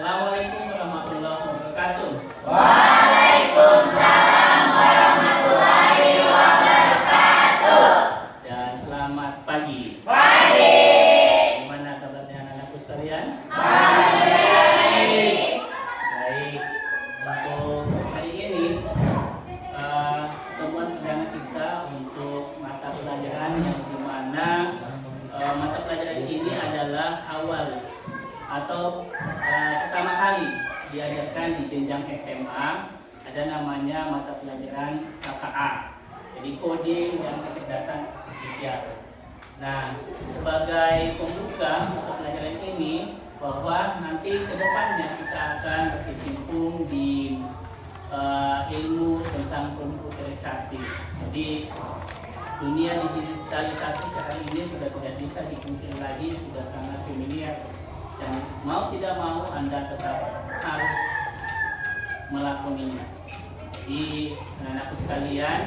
Assalamualaikum warahmatullahi wabarakatuh. Waalaikumsalam warahmatullahi wabarakatuh. Dan selamat pagi. Pagi. Gimana kabarnya anak-anakku sekalian? Alhamdulillah baik. Baik. Untuk hari ini temuan perdana kita untuk mata pelajaran yang dimana mata pelajaran ini adalah awal atau pertama kali diajarkan di jenjang SMA. Ada namanya mata pelajaran KKA, jadi coding dan kecerdasan artifisial. Nah, sebagai pembuka mata pelajaran ini, bahwa nanti kedepannya kita akan berkecimpung di ilmu tentang komputerisasi. Jadi dunia digitalisasi sekarang ini sudah tidak bisa dipungkiri lagi, sudah sangat familiar, dan mau tidak mau Anda tetap harus melakoninya. Jadi anak-anakku sekalian,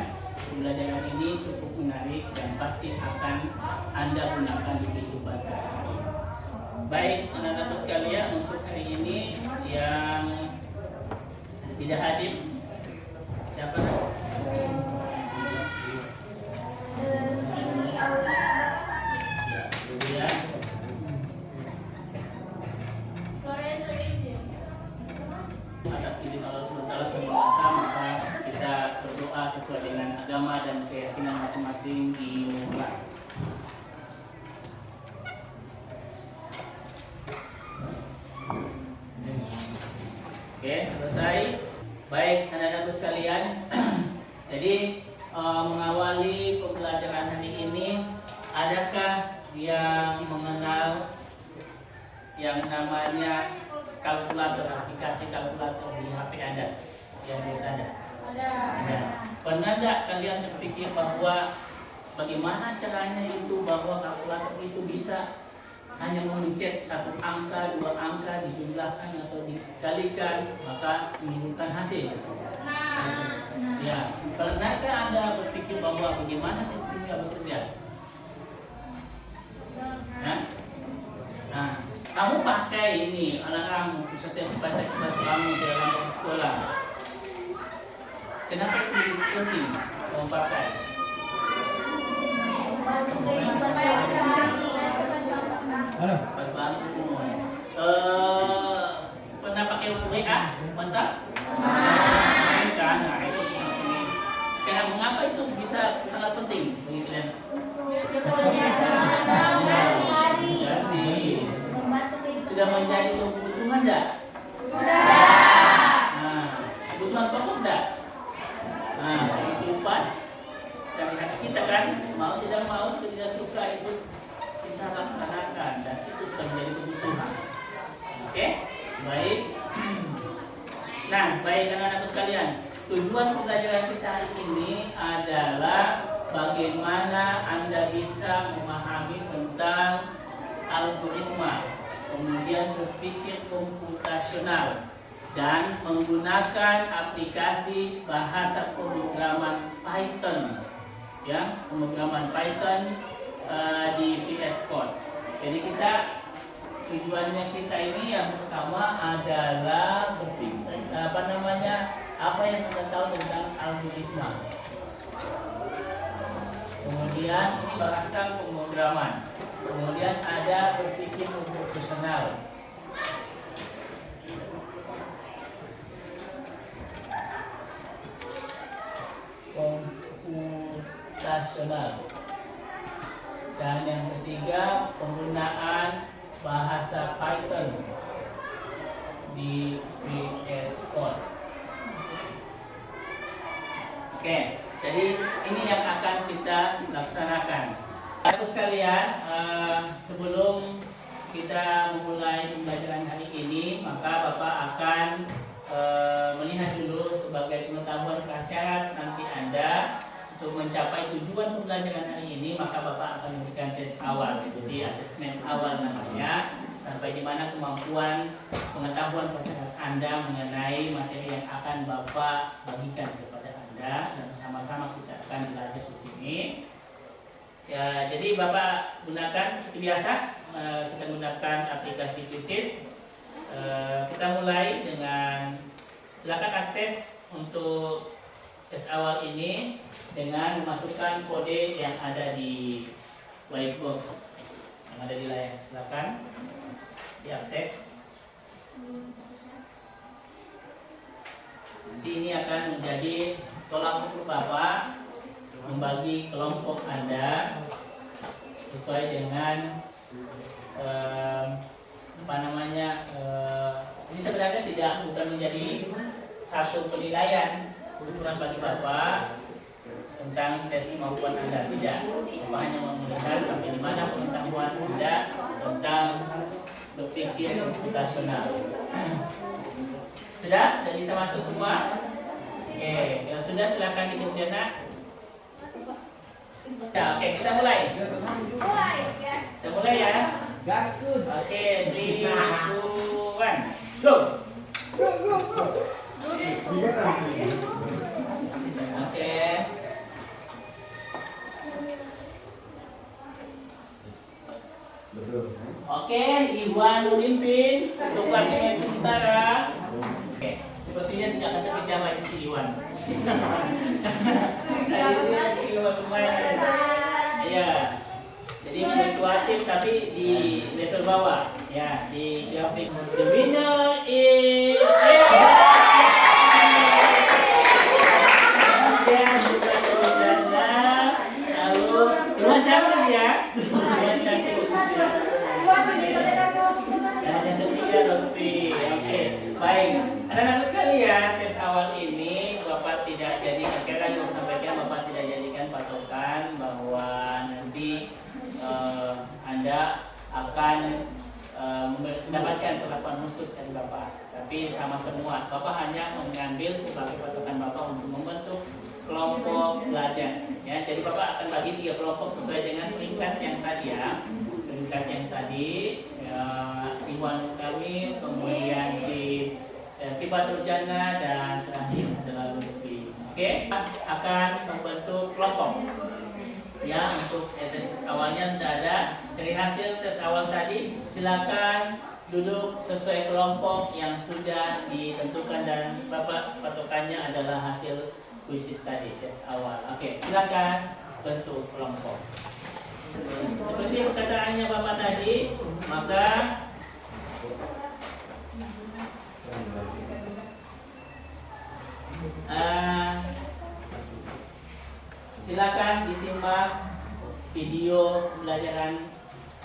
pembelajaran ini cukup menarik dan pasti akan Anda gunakan di kehidupan sehari-hari. Baik anak-anakku sekalian, untuk hari ini yang tidak hadir siapa? Ya, atas izin Allah SWT berpuasa, maka kita berdoa sesuai dengan agama dan keyakinan masing-masing dimulai. Oke, selesai. Baik anak-anakku sekalian, jadi mengawali pembelajaran hari ini, adakah yang mengenal yang namanya kalkulator, aplikasi kalkulator di HP Anda? Yang ada? Ada. Pernah tidak kalian terpikir bahwa bagaimana caranya itu bahwa kalkulator itu bisa hanya mencet satu angka, dua angka, dijumlahkan atau dikalikan, maka menimbulkan hasil? Ya, pernahkah Anda berpikir bahwa bagaimana sistemnya bekerja? Nah, kamu pakai ini alarm setiap baca kamu dalam sekolah. Kenapa itu penting kamu pakai? Bantu. Pernah pakai WA, WhatsApp? Nah, itu penting. Karena mengapa itu bisa sangat penting bagi kalian? Sudah menjadi kebutuhan enggak? Sudah. Nah, kebutuhan pokok enggak? Nah, kehidupan sehari-hari kita kan, mau tidak mau, tidak suka itu kita laksanakan, dan itu sudah menjadi kebutuhan. Oke, baik. Nah, baik anak-anakku sekalian, tujuan pembelajaran kita hari ini adalah bagaimana Anda bisa memahami tentang algoritma, kemudian berpikir komputasional, dan menggunakan aplikasi bahasa pemrograman Python, ya, pemrograman Python di VS Code. Jadi tujuannya kita ini yang pertama adalah berpikir apa yang kita tahu tentang algoritma. Kemudian ini bahasa pemrograman. Kemudian ada berpikir komputasional. Dan yang ketiga, penggunaan bahasa Python di VS Code. Oke, jadi ini yang akan kita laksanakan. Bapak sekalian, sebelum kita memulai pembelajaran hari ini, maka Bapak akan melihat dulu sebagai pengetahuan prasyarat nanti Anda untuk mencapai tujuan pembelajaran hari ini, maka Bapak akan memberikan tes awal, jadi asesmen awal namanya, sampai di mana kemampuan pengetahuan prasyarat Anda mengenai materi yang akan Bapak bagikan kepada Anda, dan sama-sama kita akan belajar di sini. Ya, jadi Bapak gunakan seperti biasa, kita gunakan aplikasi Quizzes. kita mulai dengan silakan akses untuk tes awal ini dengan memasukkan kode yang ada di whiteboard yang ada di layar. Silakan diakses. Nanti ini akan menjadi tolak ukur Bapak membagi kelompok Anda sesuai dengan ini sebenarnya bukan menjadi satu penilaian ukuran bagi Bapak tentang tes kemampuan Anda, tidak. Bapak hanya mau melihat sampai di mana pengetahuan Anda tentang berpikir komputasional. Sudah bisa masuk semua? Oke, yang sudah silakan dikerjakan. Ya, oke, kita mulai. Kita mulai ya. Oke, 3, 2, 1, go. Oke. Oke, Iwan memimpin untuk kelasnya sementara. Oke, sepertinya tidak akan terkejar lagi si Iwan. Iwan lumayan. Ya. Jadi fluktuatif tapi di level bawah. Ya, di grafik. The winner is lalu Iwan cantik ya. Iwan cantik. Dan yang ketiga Lutfi. Oke, baik. Anak-anak sekalian, tes awal ini Bapak tidak jadikan, karena yang sampaikan Bapak tidak jadikan patokan bahwa nanti Anda akan mendapatkan perlakuan khusus dari Bapak. Tapi sama semua, Bapak hanya mengambil sebagai patokan Bapak untuk membentuk kelompok belajar. Ya, jadi Bapak akan bagi 3 kelompok sesuai dengan peringkat yang tadi ya. Peringkat yang tadi Iwan Kamil, kemudian si Batul Jana, dan terakhir adalah Lutfi. Oke, akan membentuk kelompok. Ya, untuk tes awalnya sudah ada. Dari hasil tes awal tadi, silakan duduk sesuai kelompok yang sudah ditentukan dan Bapak patokannya adalah hasil kuisis tadi tes awal. Oke, silakan bentuk kelompok. Seperti perkataannya Bapak tadi, maka silakan disimak video pembelajaran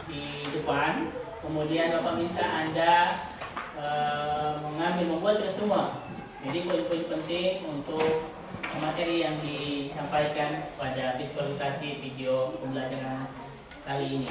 di depan. Kemudian Bapak minta Anda membuat semua. Jadi poin-poin penting untuk materi yang disampaikan pada visualisasi video pembelajaran kali ini.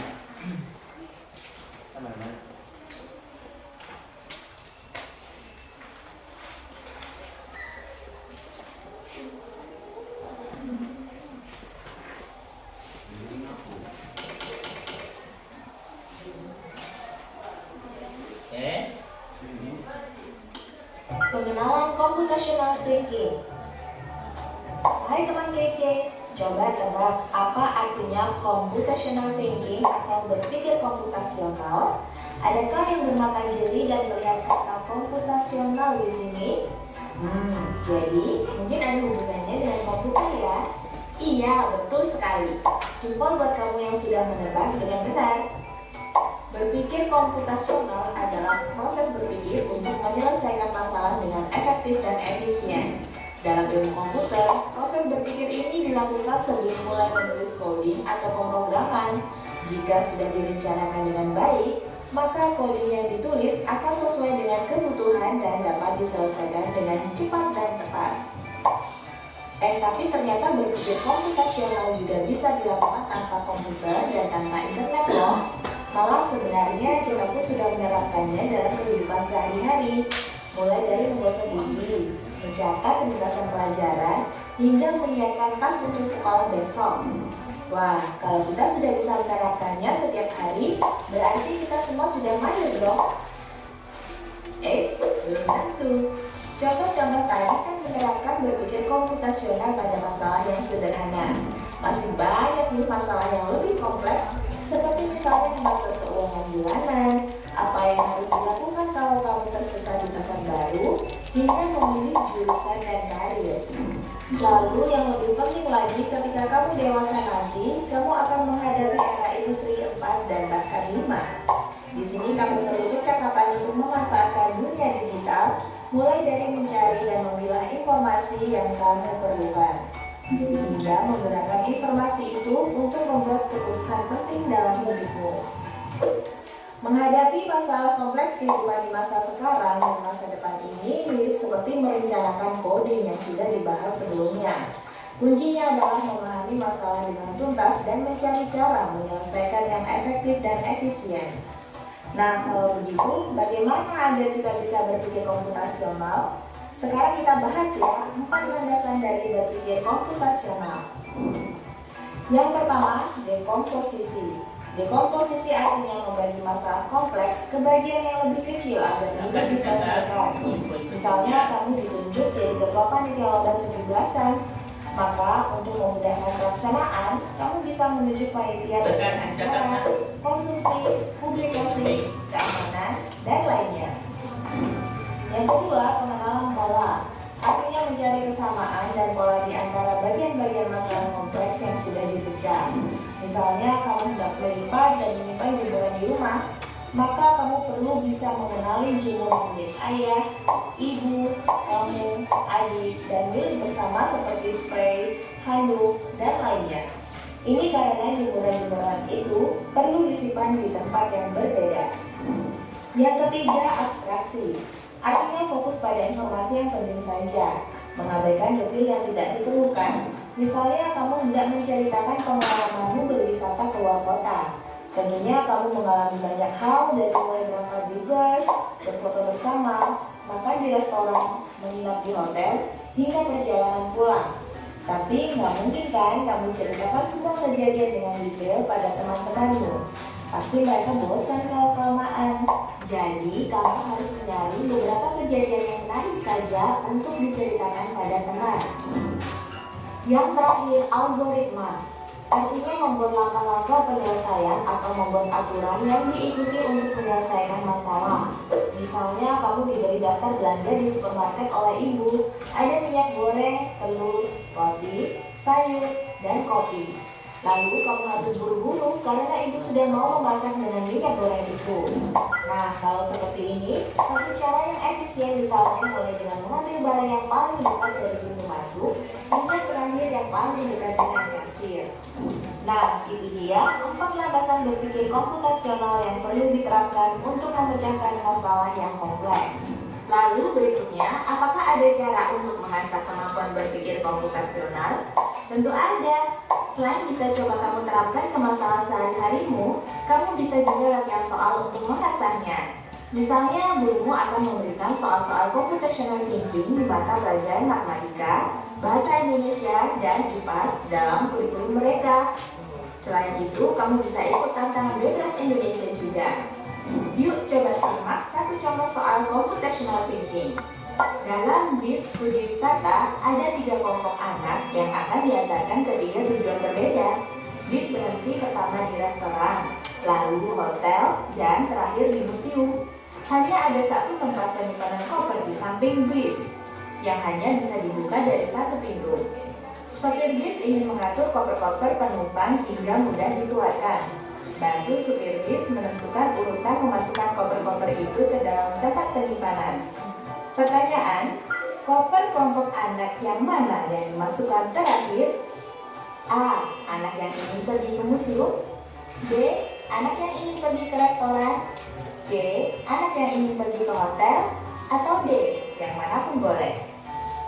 Pengenalan computational thinking. Hai teman kece, coba tebak apa artinya computational thinking atau berpikir komputasional? Adakah yang bermata jeli dan melihat kata komputasional di sini? Jadi mungkin ada hubungannya dengan komputer ya? Iya, betul sekali. Jempol buat kamu yang sudah menebak dengan benar. Berpikir komputasional adalah proses berpikir untuk menyelesaikan masalah dengan efektif dan efisien. Dalam ilmu komputer, proses berpikir ini dilakukan sebelum mulai menulis coding atau pemrograman. Jika sudah direncanakan dengan baik, maka coding yang ditulis akan sesuai dengan kebutuhan dan dapat diselesaikan dengan cepat dan tepat. Tapi ternyata berpikir komputasional juga bisa dilakukan tanpa komputer dan tanpa internet loh. Malah sebenarnya kita pun sudah menerapkannya dalam kehidupan sehari-hari, mulai dari menggosok gigi, mencatat ringkasan pelajaran, hingga menyiapkan tas untuk sekolah besok. Wah, kalau kita sudah bisa menerapkannya setiap hari, berarti kita semua sudah mahir dong. Belum tentu. Contoh-contoh tadi kan menerapkan berpikir komputasional pada masalah yang sederhana. Masih banyak nih masalah yang lebih kompleks, seperti misalnya mengatur keuangan bulanan, apa yang harus dilakukan kalau kamu tersesat di hingga memilih jurusan dan karir. Lalu yang lebih penting lagi, ketika kamu dewasa nanti, kamu akan menghadapi era industri 4 dan bahkan 5. Di sini kamu perlu kecakapan untuk memanfaatkan dunia digital, mulai dari mencari dan memilah informasi yang kamu perlukan, hingga menggunakan informasi itu untuk membuat keputusan penting dalam hidupmu. Menghadapi masalah kompleks kehidupan di masa sekarang dan masa depan ini mirip seperti merencanakan coding yang sudah dibahas sebelumnya. Kuncinya adalah memahami masalah dengan tuntas dan mencari cara menyelesaikan yang efektif dan efisien. Nah, kalau begitu, bagaimana agar kita bisa berpikir komputasional? Sekarang kita bahas ya, 4 landasan dari berpikir komputasional. Yang pertama, dekomposisi. Dekomposisi artinya membagi masalah kompleks ke bagian yang lebih kecil agar mudah diselesaikan. Misalnya, kamu ditunjuk jadi ketua panitia lomba 17-an. Maka, untuk memudahkan pelaksanaan, kamu bisa menunjuk panitia dengan acara, konsumsi, publikasi, keamanan, dan lainnya. Yang kedua, pengenalan pola. Artinya mencari kesamaan dan pola di antara bagian-bagian masalah kompleks yang sudah dipecah. Misalnya, kamu hendak melipat dan menyimpan jemuran di rumah, maka kamu perlu bisa mengenali jemuran milik ayah, ibu, kamu, adik, dan milik bersama seperti spray, handuk, dan lainnya. Ini karena jemuran-jemuran itu perlu disimpan di tempat yang berbeda. Yang ketiga, abstraksi. Artinya fokus pada informasi yang penting saja, mengabaikan detail yang tidak diperlukan. Misalnya, kamu hendak menceritakan pengalamanmu berwisata ke luar kota. Tentunya kamu mengalami banyak hal, dari mulai berangkat di bus, berfoto bersama, makan di restoran, menginap di hotel, hingga perjalanan pulang. Tapi nggak mungkin kan kamu ceritakan semua kejadian dengan detail pada teman-temanmu. Pasti mereka bosan kalau kelamaan. Jadi, kamu harus mencari beberapa kejadian yang menarik saja untuk diceritakan pada teman. Yang terakhir, algoritma. Artinya membuat langkah-langkah penyelesaian atau membuat aturan yang diikuti untuk menyelesaikan masalah. Misalnya, kamu diberi daftar belanja di supermarket oleh ibu. Ada minyak goreng, telur, roti, sayur, dan kopi. Lalu kamu harus buru-buru karena ibu sudah mau memasak dengan minyak goreng itu. Nah, kalau seperti ini, satu cara yang efisien misalnya mulai dengan mengambil barang yang paling dekat dari pintu masuk hingga terakhir yang paling dekat dengan kasir. Nah, itu dia 4 landasan berpikir komputasional yang perlu diterapkan untuk memecahkan masalah yang kompleks. Lalu berikutnya, apakah ada cara untuk mengasah kemampuan berpikir komputasional? Tentu ada. Selain bisa coba kamu terapkan ke masalah sehari-harimu, kamu bisa juga latihan soal untuk mengasahnya. Misalnya, gurumu akan memberikan soal-soal computational thinking di mata pelajaran matematika, bahasa Indonesia, dan IPAS dalam kurikulum mereka. Selain itu, kamu bisa ikut tantangan bebas Indonesia juga. Yuk coba simak satu contoh soal computational thinking. Dalam bis studi wisata, ada 3 kelompok anak yang akan diantarkan ke 3 tujuan berbeda. Bis berhenti pertama di restoran, lalu hotel, dan terakhir di museum. Hanya ada 1 tempat penyimpanan koper di samping bis, yang hanya bisa dibuka dari 1 pintu. Sopir bis ingin mengatur koper-koper penumpang hingga mudah dikeluarkan. Bantu supir bis menentukan urutan memasukkan koper-koper itu ke dalam tempat penyimpanan. Pertanyaan, koper kelompok anak yang mana yang dimasukkan terakhir? A. Anak yang ingin pergi ke museum. B. Anak yang ingin pergi ke restoran. C. Anak yang ingin pergi ke hotel. Atau D. Yang manapun boleh.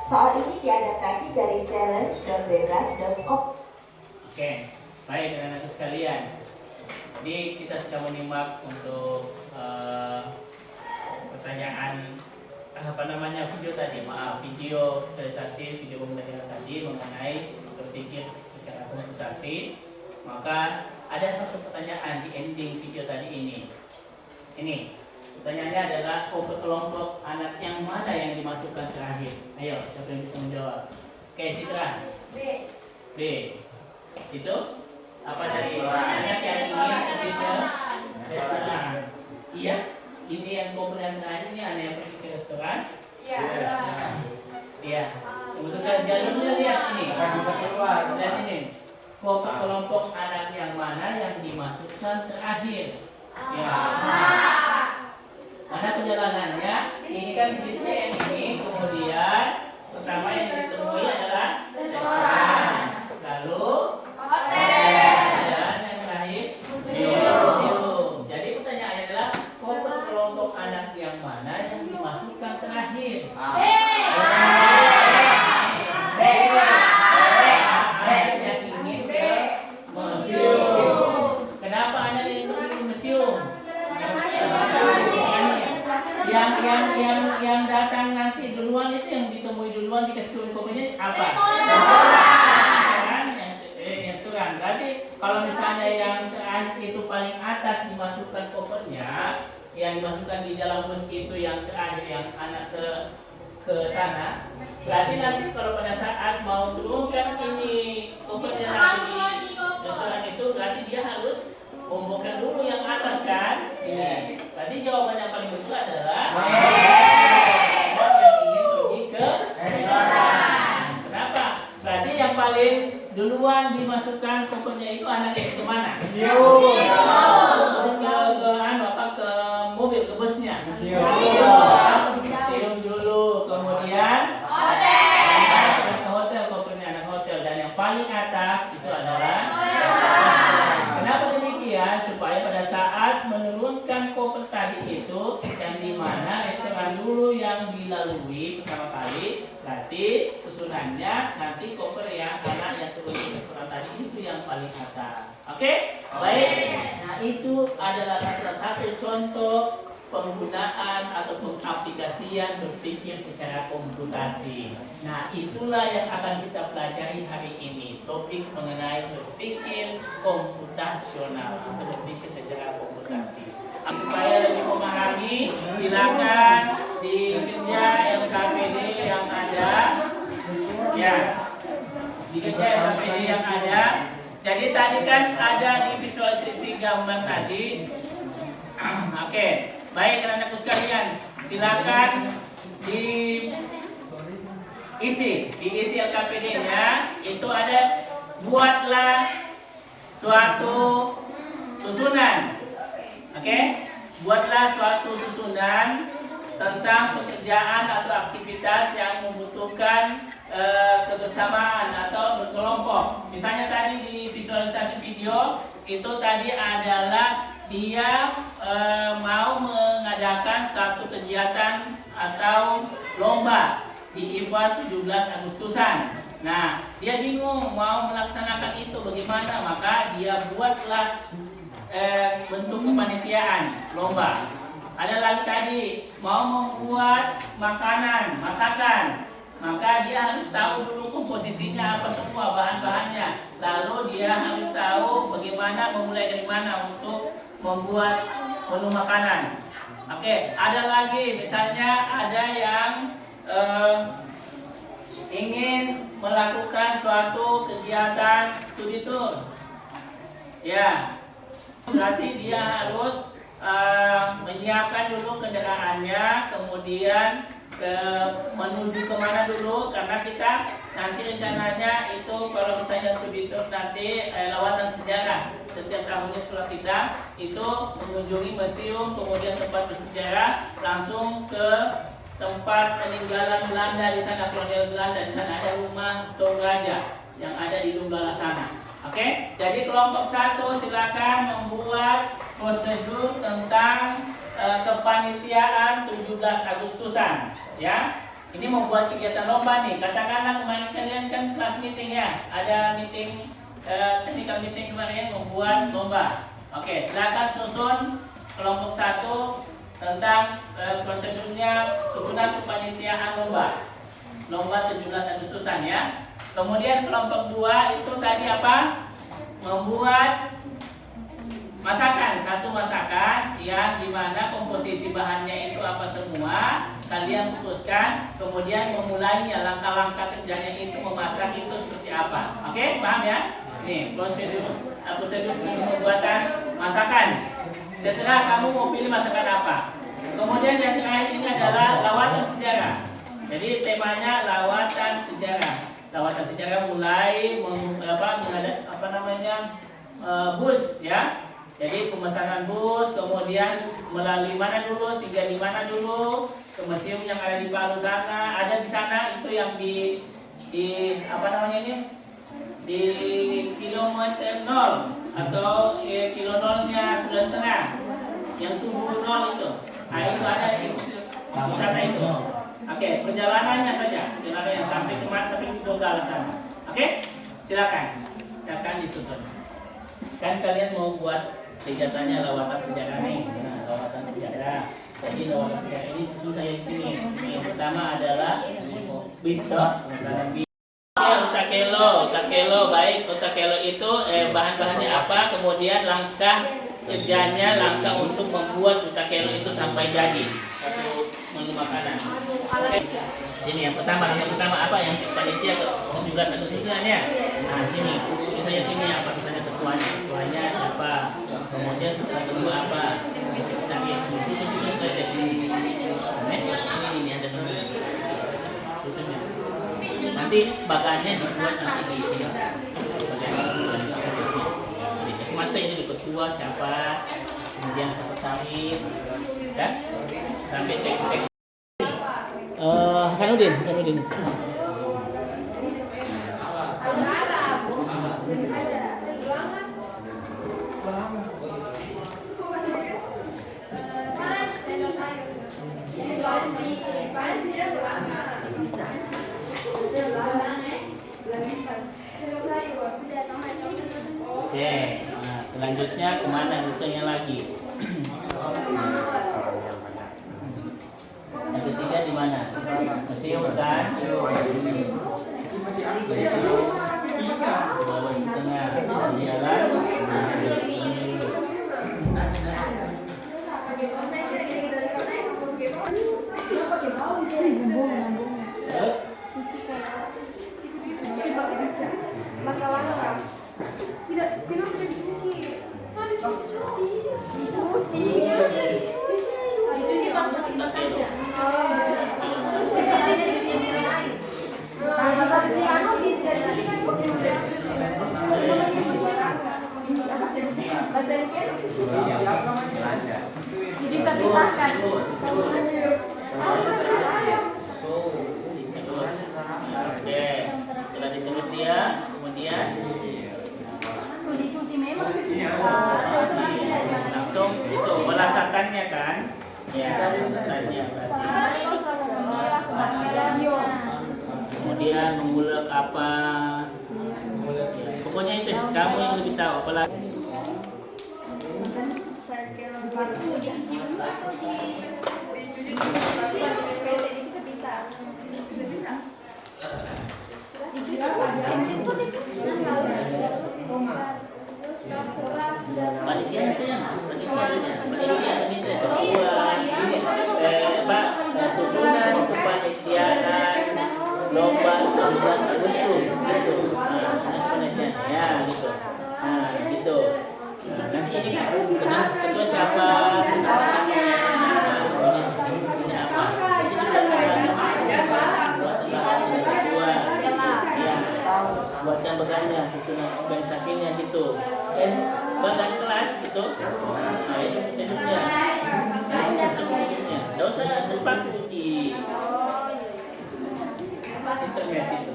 Soal ini diadaptasi dari challenge.bebas.org. Oke, baik anak-anak sekalian. Jadi kita sudah menyimak untuk pertanyaan video tadi, video visualisasi, video pembelajaran tadi mengenai berpikir secara komputasi. Maka ada satu pertanyaan di ending video tadi ini. Ini pertanyaannya adalah kelompok anak yang mana yang dimasukkan terakhir? Ayo, siapa yang bisa menjawab? Oke, Citra. B. B. Itu apa dari anak yang ingin pergi ke restoran? Iya. Ini yang komponen terakhir ini anak yang pergi ke restoran. Iya. jalurnya lihat ini. Lihat ini. Kelompok anak yang mana yang dimasukkan terakhir? Ya. Mana perjalanannya? Ini kan bisnya yang ini, kemudian pertama yang ditemui adalah restoran, lalu hotel, dan yang terakhir museum. Jadi pertanyaannya adalah kelompok anak yang mana yang dimasukkan terakhir? Yang datang nanti duluan itu yang ditemui duluan dikasih turun kopinya apa? Yang turun. Berarti kalau misalnya yang terakhir itu paling atas dimasukkan kopernya, yang dimasukkan di dalam bus itu yang terakhir yang anak ke sana. Berarti nanti kalau pada saat mau turunkan ini kopernya nanti di restoran itu, berarti dia harus membongkar dulu yang atas kan? Ini. Berarti jawaban yang paling betul adalah yang ingin pergi ke restoran. Kenapa? Berarti yang paling duluan dimasukkan kopernya itu anak itu kemana? Ke mobil, ke busnya. Museum dulu, kemudian hotel, kopernya anak hotel, dan yang paling atas itu adalah. Kenapa demikian? Supaya pada saat menurunkan koper tadi itu, yang dimana restoran dulu yang dilalui pertama kali, berarti susunannya nanti koper yang anak yang turun ke restoran tadi itu yang paling atas. Oke? Baik. Nah itu adalah salah satu contoh penggunaan atau pengaplikasian berpikir secara komputasi. Nah, itulah yang akan kita pelajari hari ini, topik mengenai berpikir komputasional atau berpikir secara komputasi. Supaya lebih memahami, silakan dikerja LKPD yang ada, ya, dikerja LKPD yang ada. Jadi tadi kan ada di visualisasi gambar tadi. Oke. Baik anak-anakku sekalian, silakan diisi LKPD-nya. Itu ada buatlah suatu susunan. Oke? Buatlah suatu susunan tentang pekerjaan atau aktivitas yang membutuhkan kebersamaan atau berkelompok. Misalnya tadi di visualisasi video itu tadi adalah dia mau mengadakan satu kegiatan atau lomba di event 17 Agustusan. Nah, dia bingung mau melaksanakan itu bagaimana, maka dia buatlah bentuk kepanitiaan lomba. Ada lagi tadi mau membuat makanan, masakan. Maka dia harus tahu dulu komposisinya apa semua bahan-bahannya. Lalu dia harus tahu bagaimana memulai dari mana untuk membuat menu makanan. Oke, ada lagi misalnya ada yang ingin melakukan suatu kegiatan studi tour. Ya, berarti dia harus menyiapkan dulu kendaraannya, kemudian menuju kemana dulu, karena kita nanti rencananya itu kalau misalnya studi tour nanti lawatan sejarah setiap tahunnya sekolah kita itu mengunjungi museum, kemudian tempat bersejarah, langsung ke tempat peninggalan Belanda di sana, kolonial Belanda di sana ada rumah Toraja yang ada di Donggala sana. Oke, jadi kelompok 1 silakan membuat prosedur tentang kepanitiaan 17 Agustusan, ya. Ini membuat kegiatan lomba nih. Katakanlah kemarin kalian kan kelas meeting ya, ada meeting technical meeting kemarin membuat lomba. Oke, silakan susun kelompok 1 tentang prosedurnya susunan kepanitiaan lomba 17 Agustusan ya. Kemudian kelompok 2 itu tadi apa? Membuat masakan, satu masakan yang dimana komposisi bahannya itu apa semua kalian putuskan, kemudian memulainya, langkah-langkah kerjanya itu memasak itu seperti apa. Oke, paham ya? Nih prosedur pembuatan masakan. Terserah kamu mau pilih masakan apa. Kemudian yang terakhir ini adalah lawatan sejarah. Jadi temanya lawatan sejarah. lawatan sejarah mulai bus ya. Jadi pemesanan bus, kemudian melalui mana dulu, singgah di mana dulu, ke museum yang ada di Palu sana, ada di sana itu yang di di kilometer 0 atau kilo 0-nya 1,5 yang tubuh 0 itu. Nah itu ada di sana itu. Oke, perjalanannya saja, perjalanannya sampai kemana, sampai ke Donggala sana. Oke, silakan, akan disusun. Kan kalian mau buat kegiatannya lawatan sejarah nih, nah, lawatan sejarah. Jadi lawatan sejarah ini tentu saya di sini. Yang pertama adalah bisdok, misalnya utakelo, baik. Utakelo itu bahan-bahannya apa, kemudian langkah kerjanya, langkah untuk membuat utakelo itu sampai jadi satu menu makanan. Sini yang pertama apa yang panitia juga satu susunannya. Nah sini, misalnya sini apa, misalnya ketuanya siapa, kemudian setelah kedua apa. Nah ini ada susunnya. Nanti bagannya dibuat nanti di sini. Jadi semasa ini di ketua siapa, kemudian sekretaris, ya, sampai sekretari. Hasanuddin. Oke, nah selanjutnya kemana rutenya lagi? Yang ketiga di mana? Museum kan? Bawah di tengah, jalan. Terus? Tidak bisa dicuci. Dicuci pas masih bekerja. Bisa-bisakan. Oke, setelah disebut dia, kemudian Dicuci memang. langsung itu merasakannya kan? Ya, merasakannya berarti. Kemudian mengulek apa? Ya, pokoknya itu kamu yang lebih tahu apalagi. Panitia bisa buat susunan kepanitiaan lomba 17 Agustus gitu. Ya gitu. Nah gitu. Nah, nanti ini kan ketua siapa? Buat yang bagannya, organisasinya gitu. Dan bagan kelas gitu. Nah itu prosedurnya. Tidak usah terpaku di internet itu.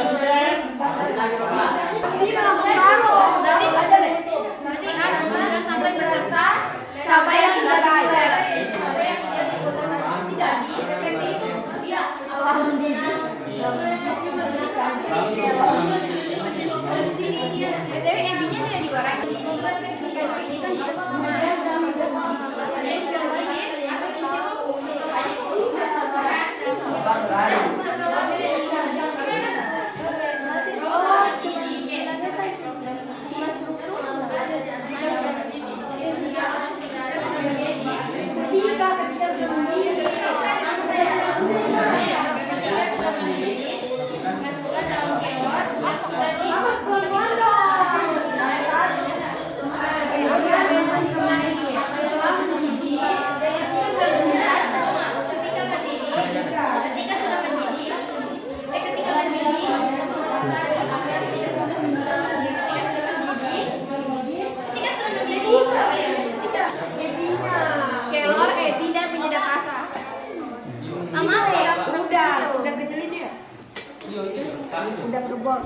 Sudah. Ini langsung taruh. Berarti saja deh. Berarti sampai peserta siapa yang sudah belajar. Tidak di sesi itu dia alhamdulillah.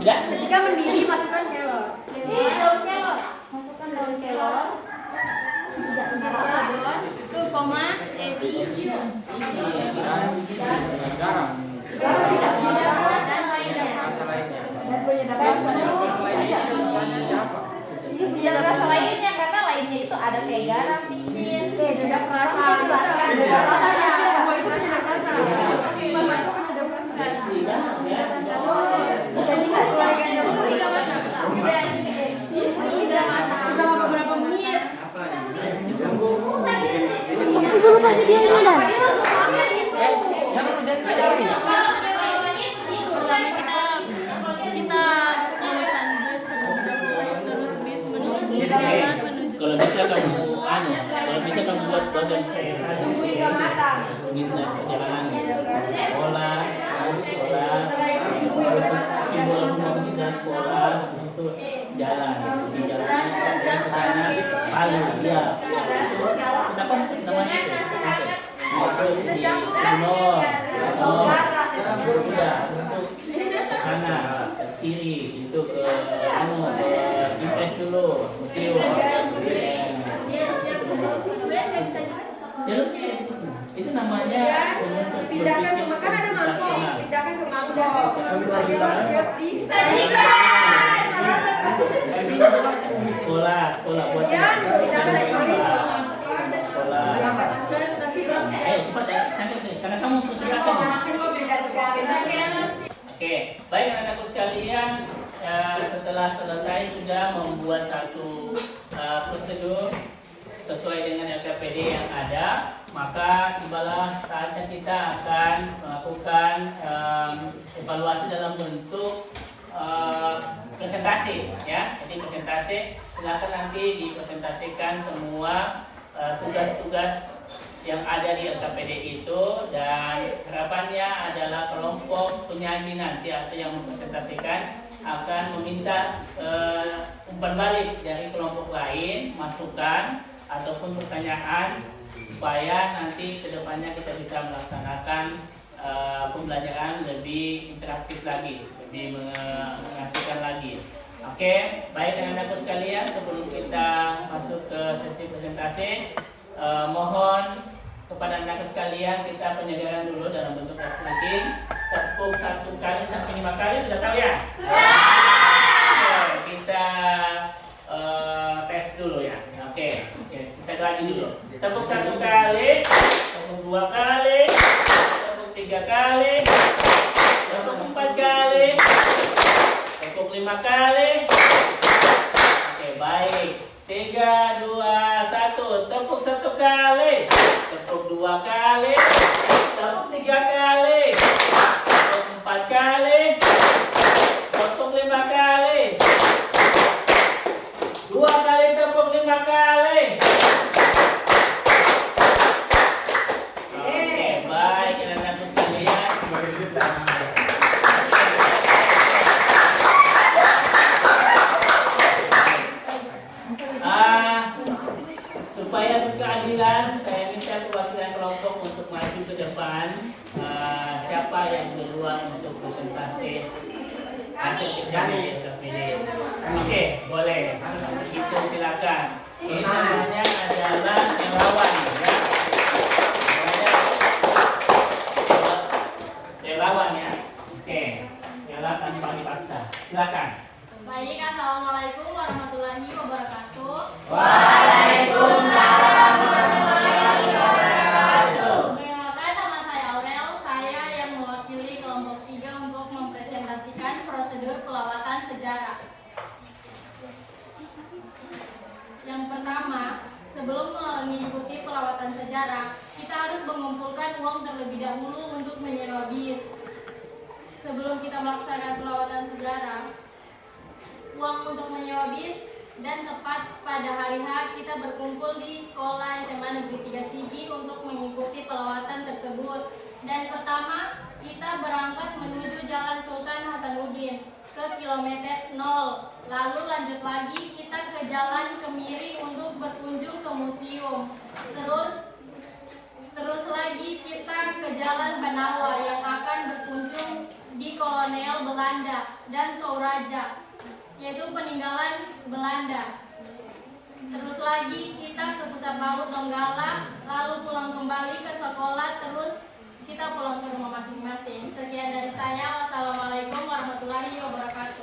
Tidak? Ketika mendidih masukkan kelor. Daun kelor. Masukkan daun kelor. Sabon, itu koma, ebi, Garam. garam tidak, dan penyedap rasa. Dan penyedap rasa saja. Penyedap rasa lainnya karena lainnya itu ada kayak garam, pisin. Penyedap rasa. Penyedap rasanya. Semua itu penyedap rasa. Mama itu penyedap rasa. Jadi nggak keluarga dulu hingga matang. Udah beberapa menit. Ibu lupa video ini dan Kalau bisa kamu kalau bisa kamu buat badan saya bisnis perjalanan sekolah simbol kita sekolah itu jalan di jalan ke sana palu ya kenapa namanya itu di Gunung sudah untuk ke sana ke kiri itu ke Impres dulu museum jalurnya itu namanya Pindahkan ke makan ada mangkok. Pindahkan ke mangkok. sekolah buat sekolah ayo cepat ya sampai sini karena kamu persilakan oke baik anak-anakku sekalian setelah selesai sudah membuat satu prosedur sesuai dengan LKPD yang ada, maka tibalah saatnya kita akan melakukan evaluasi dalam bentuk presentasi ya. Jadi presentasi silakan nanti dipresentasikan semua tugas-tugas yang ada di LKPD itu, dan harapannya adalah kelompok penyanyi nanti atau yang mempresentasikan akan meminta umpan balik dari kelompok lain, masukan ataupun pertanyaan supaya nanti kedepannya kita bisa melaksanakan pembelajaran lebih interaktif lagi, lebih mengasihkan lagi. Oke, baik anak-anakku sekalian, sebelum kita masuk ke sesi presentasi, mohon kepada anak sekalian kita penyegaran dulu dalam bentuk resleting. Tepuk 1 kali sampai 5 kali, sudah tahu ya? Sudah. Kita tes dulu ya. Oke, kita lagi dulu. Tepuk 1 kali, tepuk 2 kali, tepuk 3 kali, tepuk 4 kali, tepuk 5 kali. Oke, baik. 3, 2, 1. Tepuk 1 kali, tepuk 2 kali, tepuk 3 kali, tepuk 4 kali, tepuk 5 kali. 2 kali tepuk 5 kali. Oke, baik anak-anak sekalian. Supaya berkeadilan, saya minta perwakilan kelompok untuk maju ke depan. Siapa yang duluan untuk presentasi hasil kerja di LKPD? Oke, boleh. Itu silakan. Ini namanya adalah relawan, ya. Relawan ya. Oke, relawan tanpa dipaksa. Silakan. Baik, assalamualaikum warahmatullahi wabarakatuh. Waalaikumsalam warahmatullahi wabarakatuh. Perkenalkan, nama saya Aurel. Saya yang mewakili kelompok 3 untuk mempresentasikan prosedur pelawatan sejarah. Yang pertama, sebelum mengikuti pelawatan sejarah, kita harus mengumpulkan uang terlebih dahulu untuk menyewa bis. Sebelum kita melaksanakan pelawatan sejarah, uang untuk menyewa bis, dan tepat pada hari H kita berkumpul di sekolah SMA Negeri 3 Sigi untuk mengikuti pelawatan tersebut. Dan pertama, kita berangkat menuju Jalan Sultan Hasanuddin ke kilometer 0. Lalu lanjut lagi kita ke Jalan Kemiri untuk berkunjung ke museum. Terus lagi kita ke Jalan Banawa yang akan berkunjung di kolonial Belanda dan Sauraja, yaitu peninggalan Belanda. Terus lagi kita ke pusat laut Donggala, lalu pulang kembali ke sekolah, terus kita pulang ke rumah masing-masing. Sekian dari saya. Wassalamualaikum warahmatullahi wabarakatuh.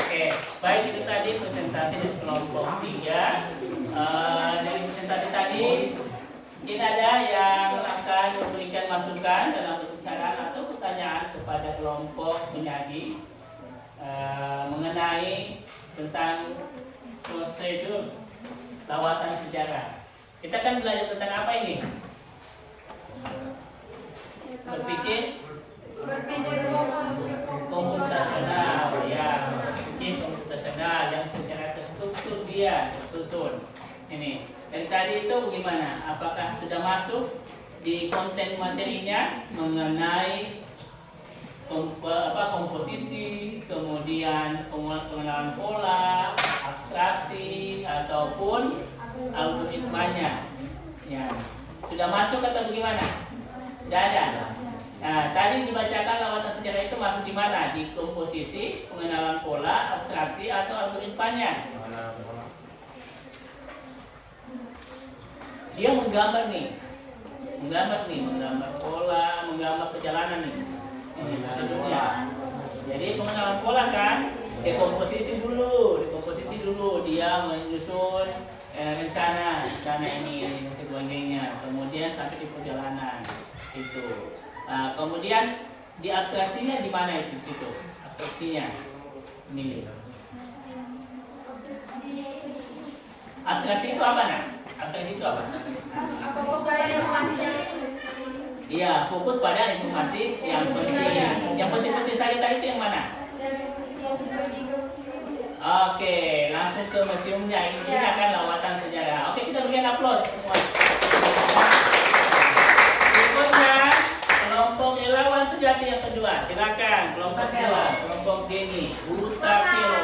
Oke, baik, itu tadi presentasi dari kelompok 3. Dari presentasi tadi mungkin ada yang akan memberikan masukan dalam bentuk saran atau pertanyaan kepada kelompok penyaji mengenai tentang prosedur lawatan sejarah. Kita akan belajar tentang apa ini? Berpikir komputasional, ya, berpikir komputasional yang secara terstruktur dia tersusun. Ini dari tadi itu bagaimana? Apakah sudah masuk di konten materinya mengenai komposisi, kemudian pengenalan pola, abstraksi ataupun algoritmanya? Ya, sudah masuk atau bagaimana? Sudah ada. Nah, tadi dibacakan lawatan sejarah itu masuk di mana? Di komposisi, pengenalan pola, abstraksi atau algoritmanya? Dia menggambar pola, menggambar perjalanan nih. Ini prosedurnya. Jadi pengenalan pola kan, dekomposisi dulu, dia menyusun rencana ini dan sebagainya. Kemudian sampai di perjalanan itu. Nah, kemudian di abstraksinya di mana itu situ? Abstraksinya ini. Abstraksi itu apa nak? Abstraksi itu apa? Fokus pada informasinya. Iya, fokus pada informasi yang penting. Yang penting-penting saja tadi itu yang mana? Oke, langsung ke museumnya. Ini akan lawatan sejarah. Oke, kita berikan aplaus semua. Berikutnya, kelompok relawan sejati yang kedua. Silakan, kelompok kedua, kelompok Denny, Buta Kilo.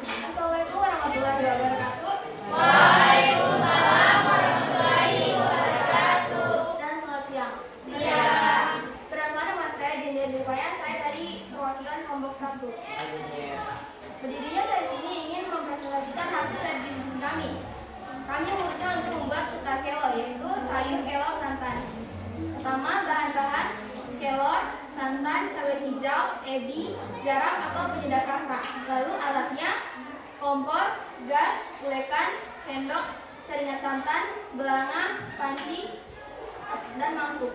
Assalamualaikum warahmatullahi wabarakatuh. Waalaikumsalam warahmatullahi wabarakatuh. Dan selamat siang. Siang. Perkenalkan nama saya Jenderal Dupaya. Saya dari perwakilan kelompok 1. Berdirinya saya di sini ingin mempresentasikan hasil dari diskusi kami. Kami memutuskan untuk membuat utak kelor, yaitu sayur kelor santan. Pertama, bahan-bahan kelor, santan, cabai hijau, ebi, garam atau penyedap rasa. Lalu alatnya kompor, gas, ulekan, sendok, saringan santan, belanga, panci, dan mangkuk.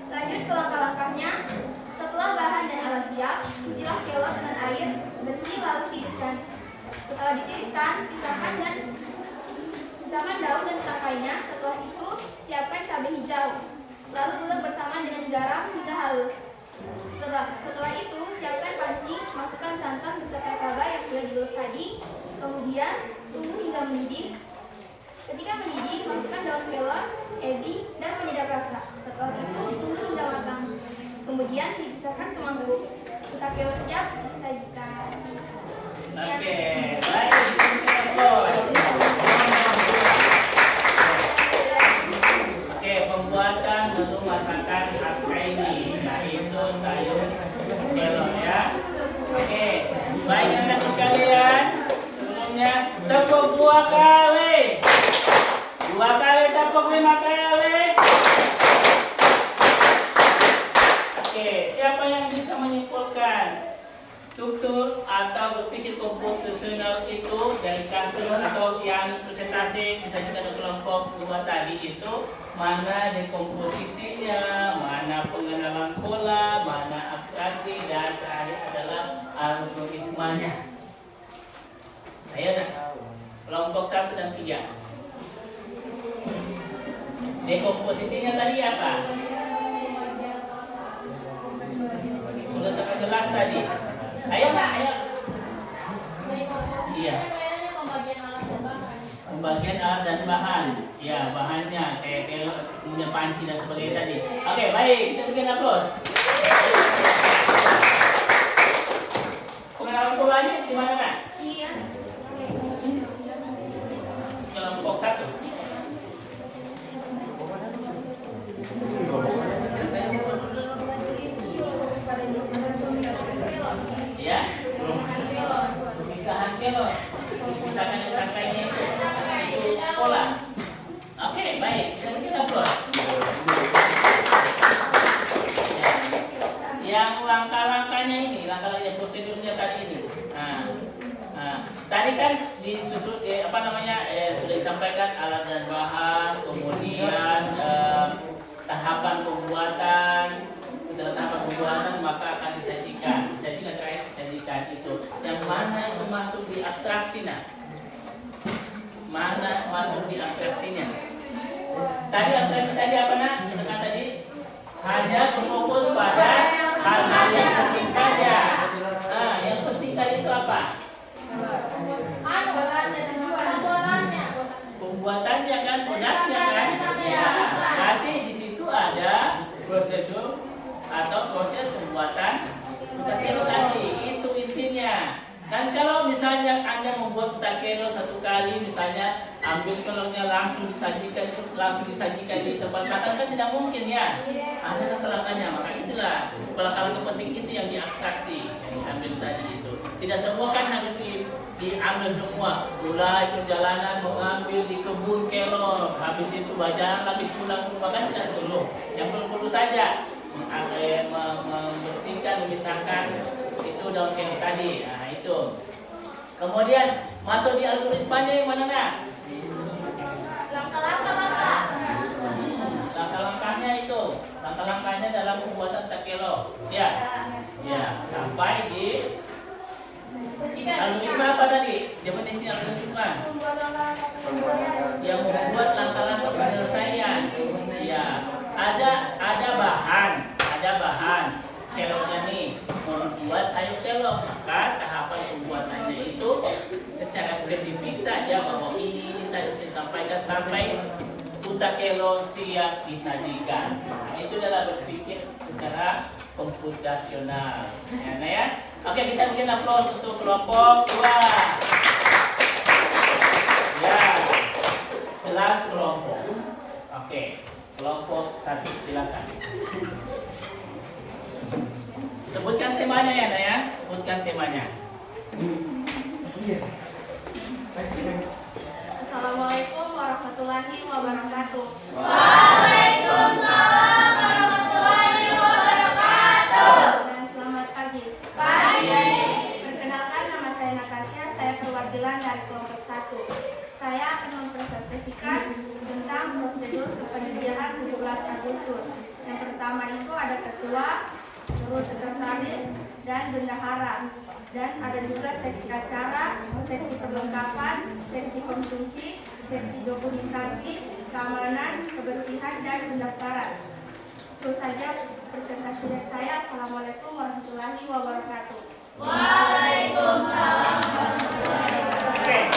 Lanjut ke langkah-langkahnya. Setelah bahan dan alat siap, cucilah kelor dengan air bersih lalu tiriskan. Setelah ditiriskan, pisahkan daun dan tangkainya. Setelah itu, siapkan cabai hijau. Lalu ulek bersama dengan garam hingga halus. Setelah itu, siapkan panci, masukkan santan beserta cabai yang sudah diulek tadi. Kemudian, tunggu hingga mendidih. Ketika mendidih, masukkan daun kelor, ebi, dan penyedap rasa. Setelah itu, tunggu hingga matang. Kemudian dipisahkan ke mangkuk. Utak kelor siap disajikan. Oke, baik. Oke, pembuatan menu masakan khas ini, yaitu sayur kelor ya. Oke, baik anak sekalian. Sebelumnya tepuk 2 kali. 2 kali tepuk 5 kali. Oke, siapa yang bisa menyimpulkan struktur atau berpikir komputasional itu dari kasus atau yang presentasi disajikan oleh kelompok 2 tadi itu mana dekomposisinya, mana pengenalan pola, mana abstraksi, dan terakhir adalah algoritmanya. Ayo nak, kelompok 1 dan 3. Dekomposisinya tadi apa? Sudah sangat jelas tadi. Ayo nak, ayo. Iya. Pembagian alat dan bahan. Ya, bahannya kayak kemudian panci dan sebagainya tadi. Oke, baik, kita berikan aplaus. orang tuanya di mana nak? Iya. Kelompok 1. Ya, pemisahan kelor. Pemisahan yang rangkainya itu pola. Oke, baik. Jadi kita upload. Yang langkah-langkahnya ini, langkah-langkah prosedurnya tadi ini. Tadi kan disusun sudah disampaikan alat dan bahan, kemudian tahapan pembuatan. Setelah tahapan pembuatan maka akan disajikan itu. Yang mana itu masuk di abstraksinya? Mana masuk di abstraksinya? Tadi abstraksi tadi apa nak? Katakan tadi hanya berfokus pada hal-hal yang penting saja. Yang penting tadi itu apa? Pembuatannya kan, produknya kan. Nanti di situ ada prosedur atau proses pembuatan utakelo tadi, itu intinya. Dan kalau misalnya Anda membuat utakelo satu kali, misalnya ambil telurnya langsung disajikan di tempat makan kan tidak mungkin ya. Ada langkah-langkahnya, maka itulah langkah-langkah penting itu yang diabstraksi, yang diambil tadi itu. Tidak semua kan harus diambil semua. Mulai perjalanan mengambil di kebun kelor, habis itu berjalan lagi pulang ke rumah kan tidak perlu. Yang perlu saja membersihkan, memisahkan itu daun kelor tadi. Nah itu. Kemudian masuk di algoritmanya yang mana nak? Langkah-langkah Bapak. Langkah-langkahnya itu, langkah-langkahnya dalam pembuatan utakelo. Ya, sampai di algoritma apa tadi? Definisi algoritma. Yang membuat langkah-langkah penyelesaian. Ya, ada bahan kelornya nih. Membuat sayur kelor, maka tahapan pembuatannya itu secara spesifik saja bahwa ini tadi disampaikan sampai utakelo siap disajikan. Nah, itu adalah berpikir secara komputasional. Ya. Oke, kita bikin aplaus untuk kelompok 2. Ya, kelas kelompok. Oke, kelompok 1 silakan. Sebutkan temanya ya, Naya. Sebutkan temanya. Assalamualaikum warahmatullahi wabarakatuh. Waalaikumsalam warahmatullahi wabarakatuh. Dan selamat pagi. Pagi. Perkenalkan, nama saya Natasha. Saya perwakilan dari kelompok 1. Saya akan mempresentasikan tentang prosedur kepanitiaan 17 Agustus. Yang pertama itu ada ketua, terus sekretaris, dan bendahara. Dan ada juga seksi acara, seksi perlengkapan, seksi konsumsi, seksi dokumentasi, keamanan, kebersihan, dan pendaftaran. Itu saja presentasi dari saya. Assalamualaikum warahmatullahi wabarakatuh. Waalaikumsalam warahmatullahi wabarakatuh.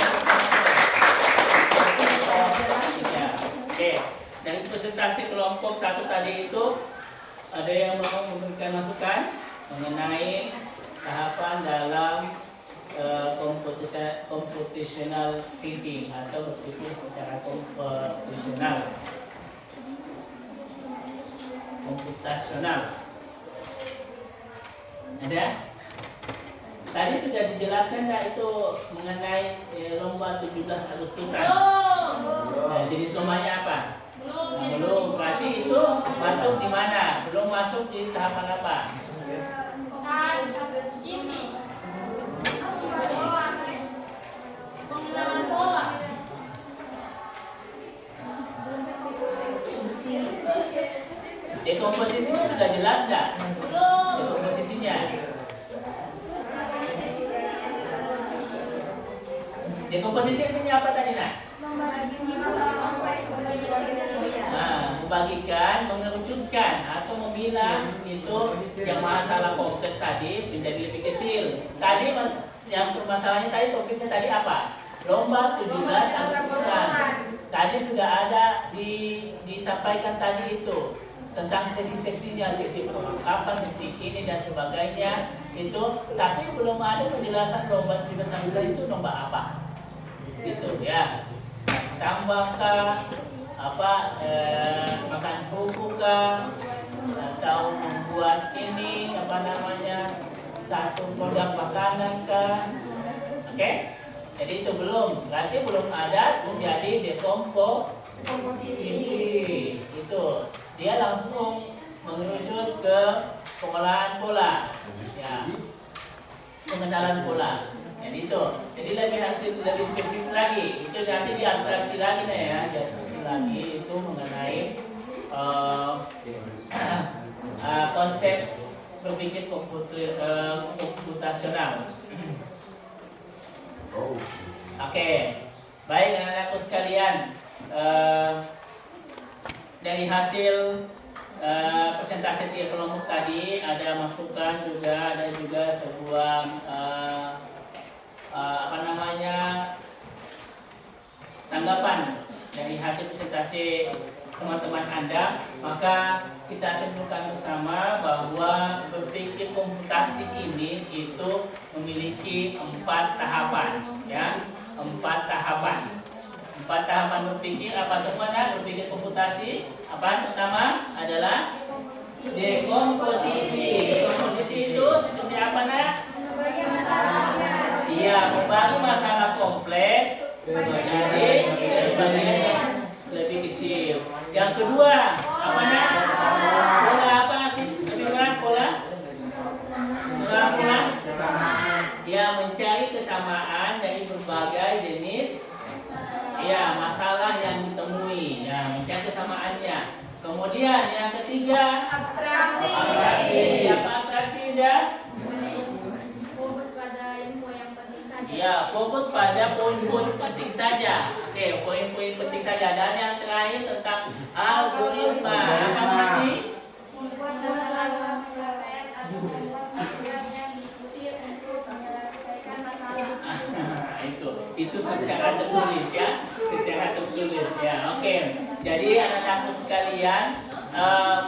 Oke. Dari presentasi kelompok 1 tadi itu ada yang mau memberikan masukan mengenai tahapan dalam computational thinking atau berpikir secara komputasional. Ada? Tadi sudah dijelaskan nggak itu mengenai lomba 17 Agustusan? Nah, jenis lombanya apa? Belum. Berarti itu masuk di mana? Belum masuk di tahapan apa? Ini pengenalan pola. Dekomposisinya sudah jelas nggak? Belum. Dekomposisinya. Dekomposisi artinya apa tadi nak? Membagikan, mengerucutkan atau memilah itu yang masalah kompleks tadi menjadi lebih kecil. Tadi yang permasalahannya tadi topiknya tadi apa? Lomba 17 Agustusan. Tadi sudah ada disampaikan tadi itu. tentang seksi-seksinya, seksi perlengkapan, seksi ini dan sebagainya itu, tapi belum ada penjelasan lomba 17 Agustus itu lomba apa, gitu ya. Tambahkah makan kerupuk kah, atau membuat ini satu produk makanan kah, oke? Jadi itu belum, berarti belum ada menjadi dekomposisi. Itu dia langsung mengerucut ke pengolahan pola, ya, pengenalan pola. Jadi itu, jadi lebih spesifik lagi. Itu nanti diabstraksi lagi nih ya, diabstraksi lagi itu mengenai konsep berpikir komputasional. Oke, baik anak-anakku sekalian. Dari hasil presentasi tiap kelompok tadi ada masukan juga, ada juga sebuah tanggapan dari hasil presentasi teman-teman Anda. Maka kita simpulkan bersama bahwa berpikir komputasi ini itu memiliki 4 tahapan, ya, 4 tahapan. 4 tahapan berpikir apa semuanya? Berpikir komputasi. Apa pertama adalah dekomposisi. Dekomposisi itu seperti apa, Nak? Iya, membagi masalah kompleks menjadi bagian yang lebih kecil. Yang kedua, apa, Nak? Pola apa sih? Pola? Ya, mencari kesamaan dari berbagai jenis masalah yang ditemui, ya, mencari kesamaannya. Kemudian yang ketiga, abstraksi. Apa abstraksi ya? Fokus pada info yang penting saja. Ya, fokus pada poin-poin penting saja. Oke, poin-poin penting saja. Dan yang terakhir tentang algoritma. Apa tadi? Membuat data penyelesaian atau membuat aturan yang diikuti untuk menyelesaikan masalah. Itu secara tertulis ya, secara tertulis ya. Oke, jadi anak-anak sekalian,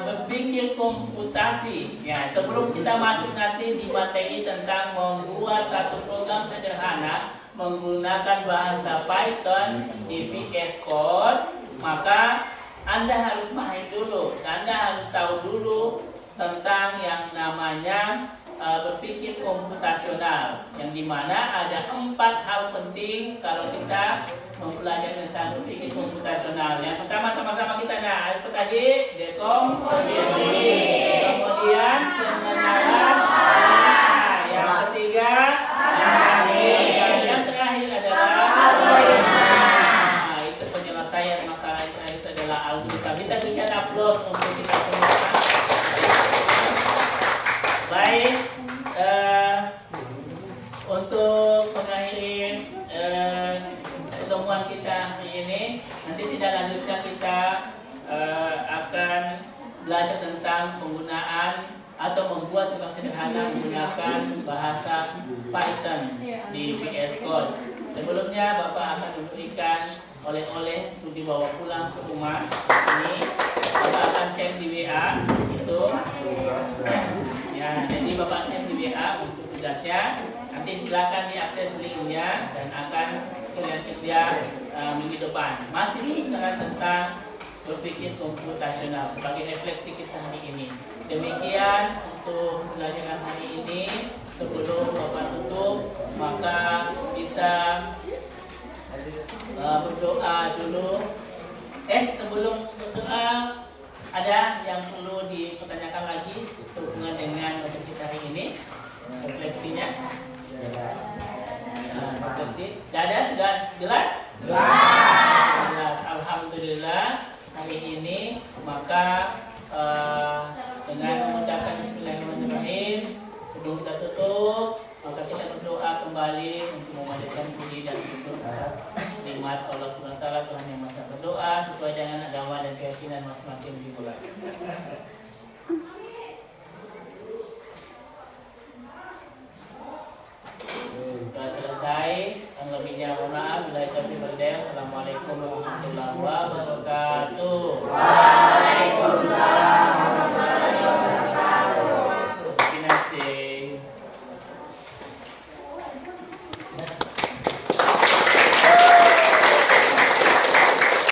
berpikir komputasi ya. Sebelum kita masuk nanti di materi tentang membuat satu program sederhana menggunakan bahasa Python di VS Code, maka Anda harus mahir dulu, Anda harus tahu dulu tentang yang namanya berpikir komputasional, yang dimana ada 4 hal penting kalau kita mempelajari tentang berpikir komputasional. Yang pertama sama-sama kita apa tadi? Dekomposisi. Kemudian pengenalan. Yang ketiga abstraksi. Yang terakhir adalah algoritma. Itu penyelesaian masalah itu adalah algoritma. Kita berikan aplaus untuk kita semua. Baik, untuk mengakhiri pertemuan kita hari ini, nanti tidak lanjutnya kita akan belajar tentang penggunaan atau membuat program sederhana menggunakan bahasa Python di VS Code. Sebelumnya Bapak akan memberikan oleh-oleh untuk dibawa pulang ke rumah. Ini Bapak akan share di WA itu. Ya, jadi Bapak share di WA untuk tugasnya. Nanti silakan diakses linknya dan akan kalian kerja minggu depan. Masih bicara tentang berpikir komputasional sebagai refleksi kita hari ini. Demikian untuk pelajaran hari ini. Sebelum Bapak tutup, maka kita berdoa dulu. Sebelum berdoa, ada yang perlu dipertanyakan lagi sehubungan dengan materi kita hari ini, refleksinya. Refleksi. Sudah jelas? Jelas. Alhamdulillah hari ini maka dengan mengucapkan Bismillahirrahmanirrahim, sebelum kita tutup, maka kita berdoa kembali untuk memanjatkan puji dan syukur atas nikmat Allah SWT, Tuhan yang Maha Berdoa sesuai dengan agama dan keyakinan masing-masing di bulan. Sudah selesai, yang lebihnya mohon maaf. Bila itu berdoa, Assalamualaikum warahmatullahi wabarakatuh.